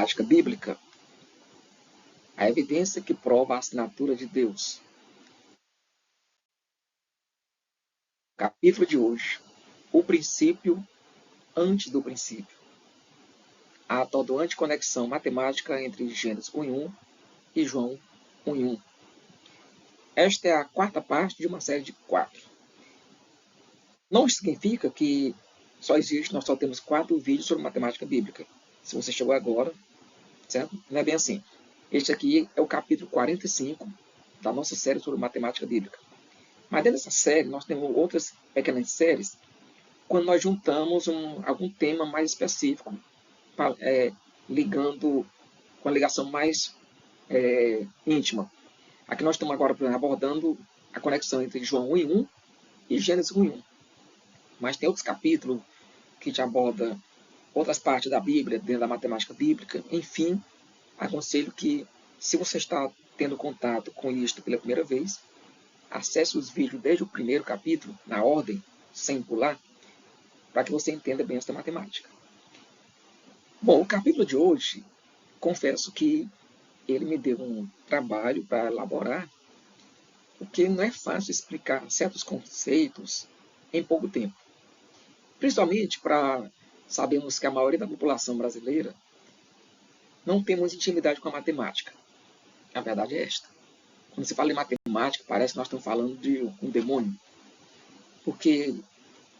matemática bíblica, a evidência que prova a assinatura de Deus. Capítulo de hoje, o princípio antes do princípio. A atordoante conexão matemática entre Gênesis 1:1 e João 1:1. Esta é a quarta parte de uma série de 4. Não significa que nós só temos 4 vídeos sobre matemática bíblica. Se você chegou agora, certo? Não é bem assim. Este aqui é o capítulo 45 da nossa série sobre matemática bíblica. Mas dentro dessa série, nós temos outras pequenas séries quando nós juntamos algum tema mais específico, ligando com a ligação mais íntima. Aqui nós estamos agora abordando a conexão entre João 1:1 e Gênesis 1:1. Mas tem outros capítulos que já abordam outras partes da Bíblia, dentro da matemática bíblica. Enfim, aconselho que, se você está tendo contato com isto pela primeira vez, acesse os vídeos desde o primeiro capítulo, na ordem, sem pular, para que você entenda bem esta matemática. Bom, o capítulo de hoje, confesso que ele me deu um trabalho para elaborar, porque não é fácil explicar certos conceitos em pouco tempo. Principalmente para sabermos que a maioria da população brasileira não tem muita intimidade com a matemática. A verdade é esta. Quando se fala em matemática, parece que nós estamos falando de um demônio. Porque,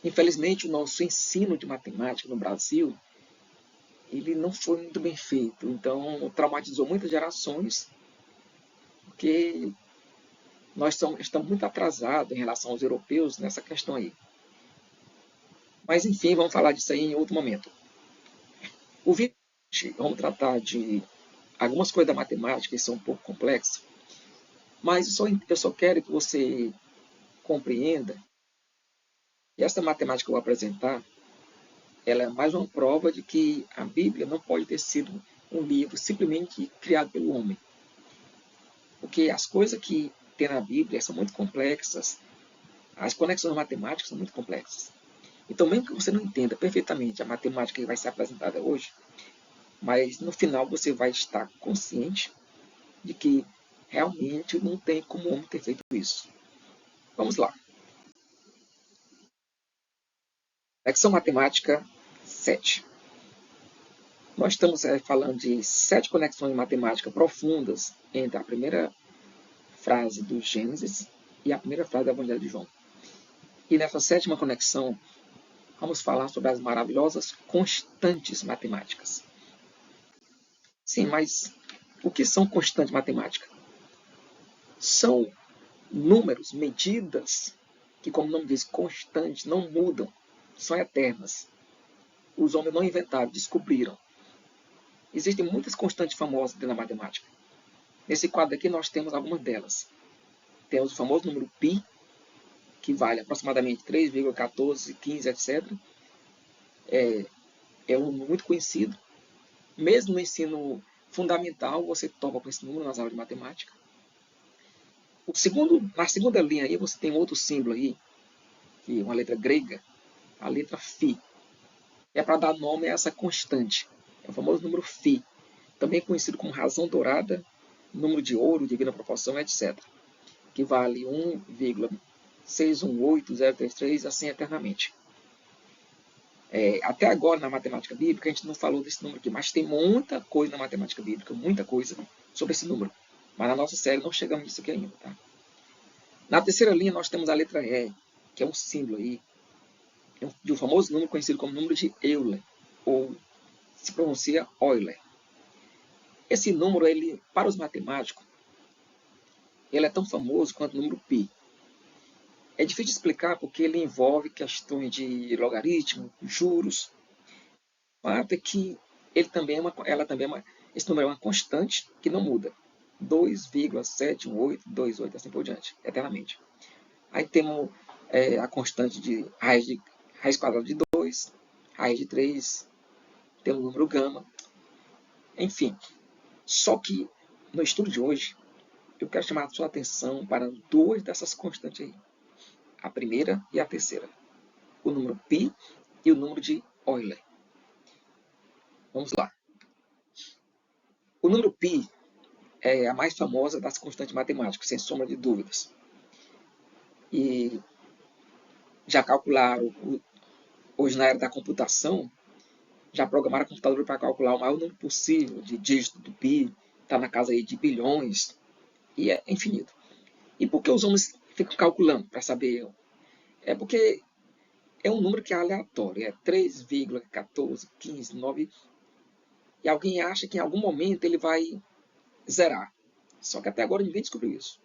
infelizmente, o nosso ensino de matemática no Brasil, ele não foi muito bem feito. Então, traumatizou muitas gerações, porque nós estamos muito atrasados em relação aos europeus nessa questão aí. Mas, enfim, vamos falar disso aí em outro momento. O vídeo, vamos tratar de algumas coisas da matemática que são um pouco complexas, mas eu só quero que você compreenda que essa matemática que eu vou apresentar, ela é mais uma prova de que a Bíblia não pode ter sido um livro simplesmente criado pelo homem. Porque as coisas que tem na Bíblia são muito complexas, as conexões matemáticas são muito complexas. Então, mesmo que você não entenda perfeitamente a matemática que vai ser apresentada hoje, mas no final você vai estar consciente de que realmente não tem como o homem ter feito isso. Vamos lá. Conexão matemática 7. Nós estamos falando de 7 conexões matemáticas profundas entre a primeira frase do Gênesis e a primeira frase do Evangelho de João. E nessa 7ª conexão, vamos falar sobre as maravilhosas constantes matemáticas. Sim, mas o que são constantes matemáticas? São números, medidas, que, como o nome diz, constantes, não mudam, são eternas. Os homens não inventaram, descobriram. Existem muitas constantes famosas dentro da matemática. Nesse quadro aqui nós temos algumas delas. Temos o famoso número π, que vale aproximadamente 3,14, 15, etc. É um número muito conhecido. Mesmo no ensino fundamental, você topa com esse número nas aulas de matemática. Na segunda linha aí, você tem outro símbolo aí, que é uma letra grega, a letra φ. É para dar nome a essa constante. É o famoso número φ, também conhecido como razão dourada, número de ouro, divina proporção, etc. Que vale 1,618033, assim eternamente. Até agora, na matemática bíblica, a gente não falou desse número aqui, mas tem muita coisa na matemática bíblica, muita coisa sobre esse número. Mas na nossa série não chegamos nisso aqui ainda. Tá? Na terceira linha, nós temos a letra E, que é um símbolo aí, de um famoso número conhecido como número de Euler, ou se pronuncia Euler. Esse número, para os matemáticos, ele é tão famoso quanto o número π. É difícil de explicar porque ele envolve questões de logaritmo, juros. O fato é que esse número é uma constante que não muda. 2,71828, assim por diante, eternamente. Aí temos a constante de raiz quadrada de 2, raiz de 3, temos o número gama. Enfim, só que no estudo de hoje, eu quero chamar a sua atenção para 2 dessas constantes aí. A primeira e a terceira. O número π e o número de Euler. Vamos lá. O número π é a mais famosa das constantes matemáticas, sem sombra de dúvidas. E já calcularam, hoje na era da computação, já programaram computador para calcular o maior número possível de dígitos do π, está na casa aí de bilhões, e é infinito. E por que os homens ficam calculando para saber? É porque é um número que é aleatório, é 3,1415,9, e alguém acha que em algum momento ele vai zerar. Só que até agora ninguém descobriu isso.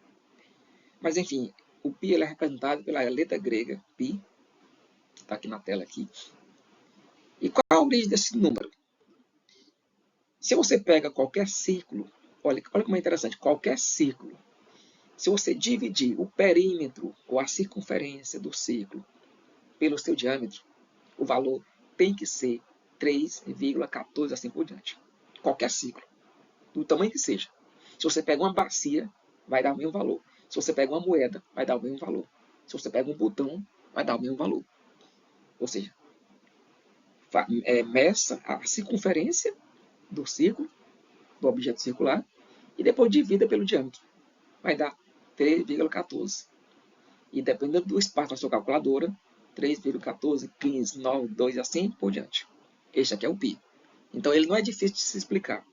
Mas enfim, o π ele é representado pela letra grega π, que está aqui na tela aqui. E qual é a origem desse número? Se você pega qualquer círculo, olha como é interessante, qualquer círculo, se você dividir o perímetro ou a circunferência do círculo pelo seu diâmetro, o valor tem que ser 3,14 assim por diante. Qualquer círculo, do tamanho que seja. Se você pega uma bacia, vai dar o mesmo valor. Se você pega uma moeda, vai dar o mesmo valor. Se você pega um botão, vai dar o mesmo valor. Ou seja, meça a circunferência do círculo, do objeto circular, e depois divida pelo diâmetro. Vai dar 3,14. E dependendo do espaço da sua calculadora, 3,14, 15, 9, 2 e assim por diante. Este aqui é o π. Então ele não é difícil de se explicar.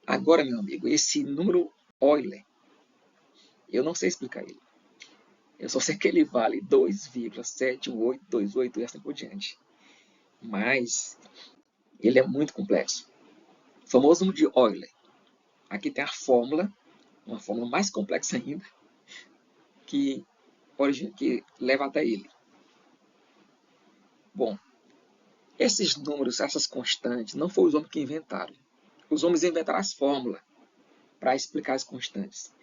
Agora, meu amigo, esse número Euler, eu não sei explicar ele. Eu só sei que ele vale 2,71828 e assim por diante. Mas ele é muito complexo. O famoso número de Euler. Aqui tem a fórmula, uma fórmula mais complexa ainda, que leva até ele. Bom, esses números, essas constantes, não foram os homens que inventaram. Os homens inventaram as fórmulas para explicar as constantes.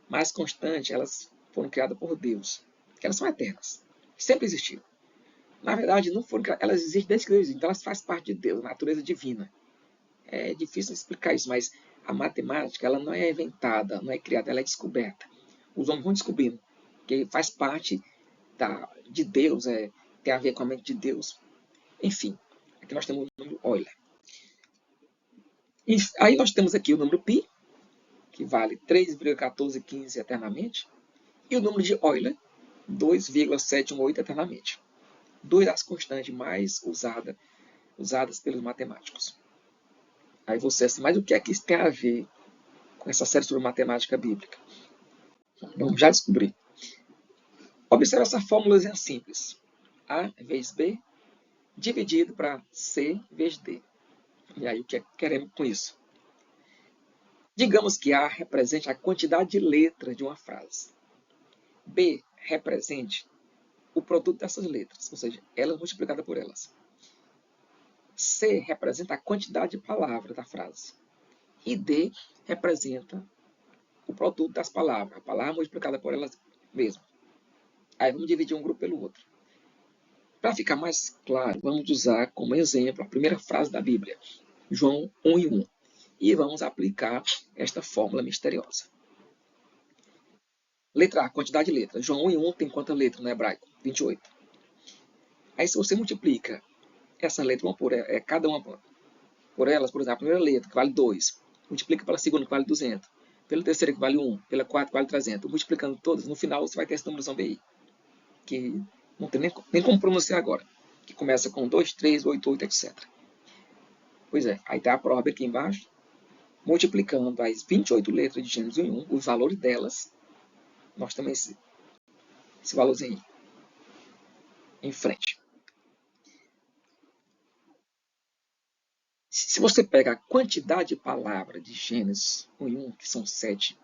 Mas as constantes, elas foram criadas por Deus. Elas são eternas. Sempre existiram. Na verdade, não foram criadas, elas existem desde que Deus existe. Então elas fazem parte de Deus, natureza divina. É difícil explicar isso, mas a matemática ela não é inventada, não é criada, ela é descoberta. Os homens vão descobrindo que faz parte de Deus, tem a ver com a mente de Deus. Enfim, aqui nós temos o número Euler. E aí nós temos aqui o número π, que vale 3,1415 eternamente, e o número de Euler, 2,718 eternamente. Duas das constantes mais usadas pelos matemáticos. Aí você assim, mas o que é que isso tem a ver com essa série sobre matemática bíblica? Vamos já descobrir. Observe essa fórmula simples. A vezes B, dividido para C vezes D. E aí o que queremos com isso? Digamos que A represente a quantidade de letras de uma frase. B represente o produto dessas letras, ou seja, elas multiplicadas por elas. C representa a quantidade de palavras da frase. E D representa o produto das palavras, a palavra multiplicada por elas mesmas. Aí vamos dividir um grupo pelo outro. Para ficar mais claro, vamos usar como exemplo a primeira frase da Bíblia, João 1:1. E vamos aplicar esta fórmula misteriosa. Letra A, quantidade de letras. João 1:1 tem quantas letras no hebraico? 28. Aí se você multiplica essa letra cada uma por elas, por exemplo, a primeira letra, que vale 2, multiplica pela segunda, que vale 200, pela terceira, que vale 1, pela quarta, que vale 300, multiplicando todas, no final você vai ter esse número aí, que não tem nem como pronunciar agora, que começa com 2, 3, 8, 8, etc. Pois é, aí está a prova aqui embaixo, multiplicando as 28 letras de Gênesis 1, os valores delas, nós temos esse valorzinho em frente. Se você pega a quantidade de palavras de Gênesis 1:1, que são 7,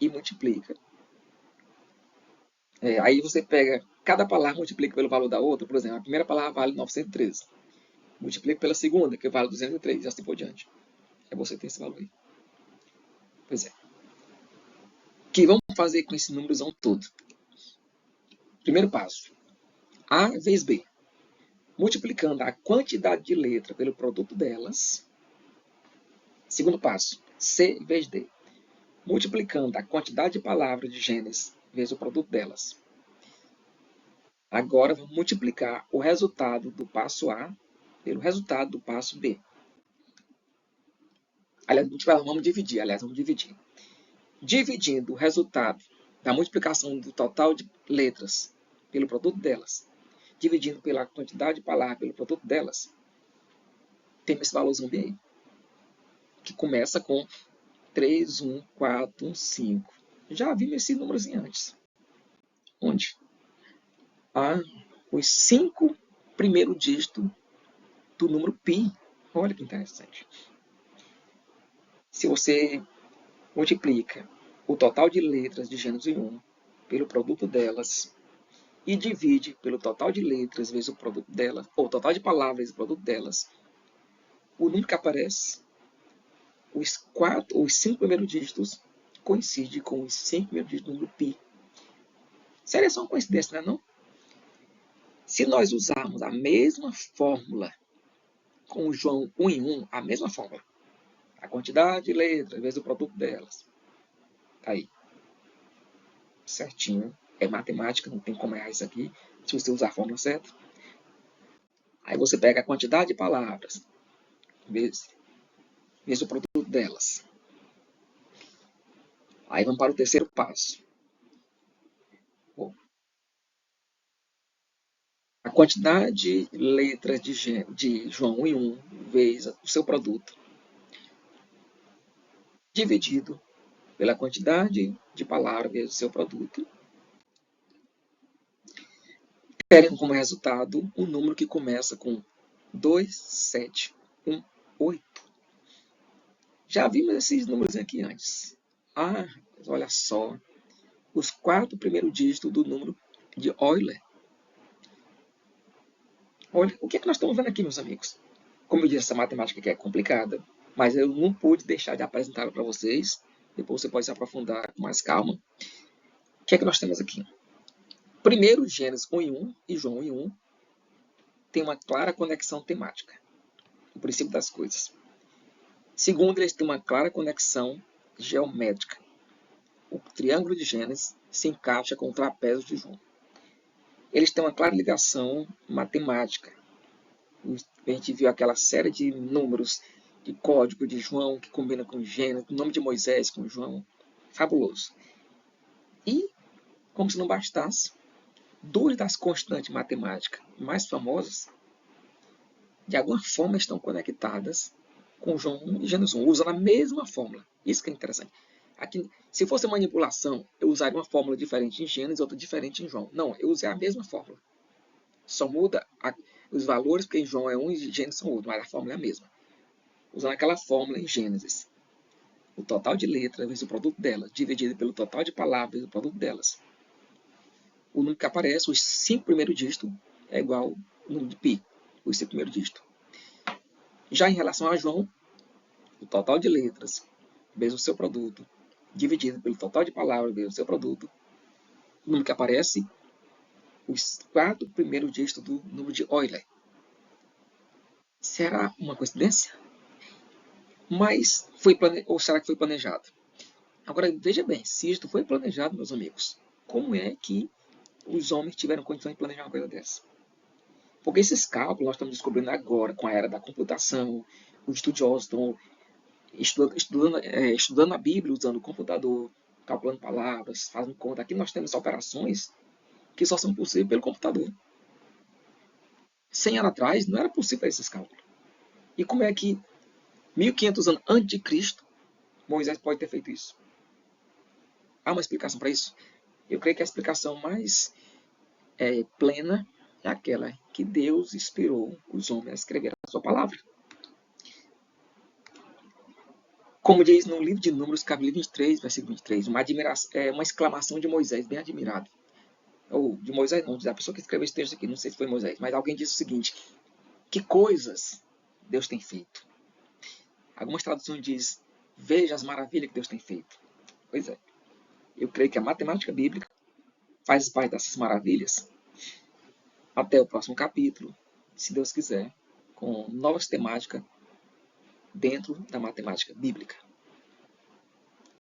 e multiplica, aí você pega cada palavra, multiplica pelo valor da outra, por exemplo, a primeira palavra vale 913, multiplica pela segunda, que vale 203, e assim por diante. Aí você tem esse valor aí. Pois é. O que vamos fazer com esse númerozão todo? Primeiro passo, A vezes B. Multiplicando a quantidade de letra pelo produto delas. Segundo passo, C vezes D. Multiplicando a quantidade de palavras de Gênesis vezes o produto delas. Agora vamos multiplicar o resultado do passo A pelo resultado do passo B. Aliás, vamos dividir. Dividindo o resultado da multiplicação do total de letras pelo produto delas, dividindo pela quantidade de palavras pelo produto delas, tem esse valorzinho bem aí, que começa com 3, 1, 4, 1, 5. Já vimos esse númerozinho antes. Onde? Os 5 primeiros dígitos do número π. Olha que interessante. Se você multiplica o total de letras de Gênesis 1 pelo produto delas e divide pelo total de letras vezes o produto delas, ou total de palavras vezes o produto delas, o número que aparece, os 5 primeiros dígitos coincide com os 5 primeiros dígitos do número π. Seria só uma coincidência, não é não? Se nós usarmos a mesma fórmula com o João 1 em 1, a mesma fórmula, a quantidade de letras vezes o produto delas, tá aí, certinho, é matemática, não tem como errar isso aqui, se você usar a fórmula certa. Aí você pega a quantidade de palavras vezes o produto delas. Aí vamos para o terceiro passo. A quantidade de letras de João 1 em 1 vezes o seu produto, dividido pela quantidade de palavras vezes o seu produto, terem como resultado um número que começa com 2718. Já vimos esses números aqui antes. Olha só, os 4 primeiros dígitos do número de Euler. Olha, o que é que nós estamos vendo aqui, meus amigos? Como eu disse, essa matemática aqui é complicada, mas eu não pude deixar de apresentá-la para vocês. Depois você pode se aprofundar com mais calma. O que é que nós temos aqui? Primeiro, Gênesis 1 em 1 e João 1 em 1 tem uma clara conexão temática, o princípio das coisas. Segundo, eles têm uma clara conexão geométrica. O triângulo de Gênesis se encaixa com o trapézio de João. Eles têm uma clara ligação matemática. A gente viu aquela série de números de código de João que combina com Gênesis, o nome de Moisés com João. Fabuloso. E, como se não bastasse, duas das constantes matemáticas mais famosas, de alguma forma estão conectadas com João 1 e Gênesis 1, usando a mesma fórmula. Isso que é interessante. Aqui, se fosse manipulação, eu usaria uma fórmula diferente em Gênesis e outra diferente em João. Não, eu usei a mesma fórmula. Só muda os valores, porque em João é um e em Gênesis são outro, mas a fórmula é a mesma. Usando aquela fórmula em Gênesis, o total de letras vezes o produto delas, dividido pelo total de palavras vezes o produto delas. O número que aparece, os 5 primeiros dígitos, é igual ao número de π, os 5 primeiros dígitos. Já em relação a João, o total de letras vezes o seu produto, dividido pelo total de palavras vezes o seu produto, o número que aparece, os 4 primeiros dígitos do número de Euler. Será uma coincidência? Mas ou será que foi planejado? Agora, veja bem, se isto foi planejado, meus amigos, como é que os homens tiveram condições de planejar uma coisa dessa? Porque esses cálculos nós estamos descobrindo agora, com a era da computação, os estudiosos estão estudando a Bíblia, usando o computador, calculando palavras, fazendo conta. Aqui nós temos operações que só são possíveis pelo computador. 100 anos atrás não era possível esses cálculos. E como é que 1500 anos antes de Cristo, Moisés pode ter feito isso? Há uma explicação para isso? Eu creio que a explicação mais plena é aquela que Deus inspirou os homens a escrever a sua palavra. Como diz no livro de Números, capítulo 23, versículo 23, uma exclamação de Moisés, bem admirado. Ou de Moisés não, da pessoa que escreveu esse texto aqui, não sei se foi Moisés, mas alguém disse o seguinte: que coisas Deus tem feito. Algumas traduções dizem: veja as maravilhas que Deus tem feito. Pois é, eu creio que a matemática bíblica faz parte dessas maravilhas. Até o próximo capítulo, se Deus quiser, com novas temáticas dentro da matemática bíblica.